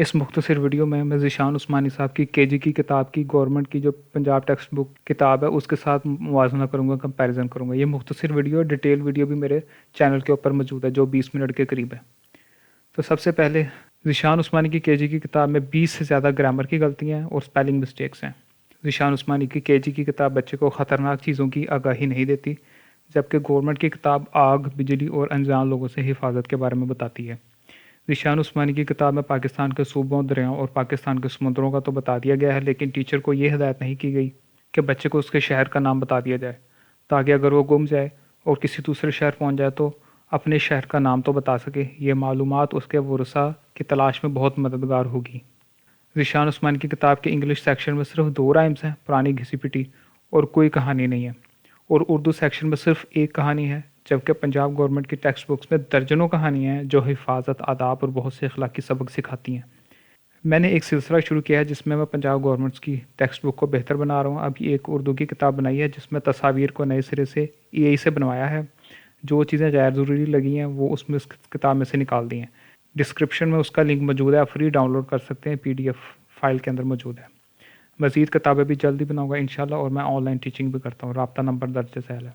اس مختصر ویڈیو میں ذیشان عثمانی صاحب کی کے جی کی کتاب کی گورنمنٹ کی جو پنجاب ٹیکسٹ بک کتاب ہے اس کے ساتھ موازنہ کروں گا، کمپیریزن کروں گا۔ یہ مختصر ویڈیو، ڈیٹیل ویڈیو بھی میرے چینل کے اوپر موجود ہے جو 20 منٹ کے قریب ہے۔ تو سب سے پہلے ذیشان عثمانی کی کے جی کی کتاب میں 20 سے زیادہ گرامر کی غلطیاں ہیں اور اسپیلنگ مسٹیکس ہیں۔ ذیشان عثمانی کی کے جی کی کتاب بچے کو خطرناک چیزوں کی آگاہی نہیں دیتی، جبکہ گورنمنٹ کی کتاب آگ، بجلی اور انجان لوگوں سے حفاظت کے بارے میں بتاتی ہے۔ ذیشان عثمانی کی کتاب میں پاکستان کے صوبوں، دریاؤں اور پاکستان کے سمندروں کا تو بتا دیا گیا ہے، لیکن ٹیچر کو یہ ہدایت نہیں کی گئی کہ بچے کو اس کے شہر کا نام بتا دیا جائے، تاکہ اگر وہ گم جائے اور کسی دوسرے شہر پہنچ جائے تو اپنے شہر کا نام تو بتا سکے۔ یہ معلومات اس کے ورثاء کی تلاش میں بہت مددگار ہوگی۔ ذیشان عثمانی کی کتاب کے انگلش سیکشن میں صرف 2 رائمز ہیں، پرانی گھسی پٹی، اور کوئی کہانی نہیں ہے، اور اردو سیکشن میں صرف 1 کہانی ہے، جبکہ پنجاب گورنمنٹ کی ٹیکسٹ بکس میں درجنوں کہانیاں ہیں جو حفاظت، آداب اور بہت سے اخلاقی سبق سکھاتی ہیں۔ میں نے ایک سلسلہ شروع کیا ہے جس میں پنجاب گورنمنٹ کی ٹیکسٹ بک کو بہتر بنا رہا ہوں۔ اب ایک اردو کی کتاب بنائی ہے جس میں تصاویر کو نئے سرے سے ای سے بنوایا ہے۔ جو چیزیں غیر ضروری لگی ہیں وہ اس کتاب میں سے نکال دی ہیں۔ ڈسکرپشن میں اس کا لنک موجود ہے، آپ فری ڈاؤن لوڈ کر سکتے ہیں، PDF فائل کے اندر موجود ہے۔ مزید کتابیں بھی جلدی بناؤں گا انشاءاللہ، اور میں آن لائن ٹیچنگ بھی کرتا ہوں۔ رابطہ نمبر درج ذیل ہے۔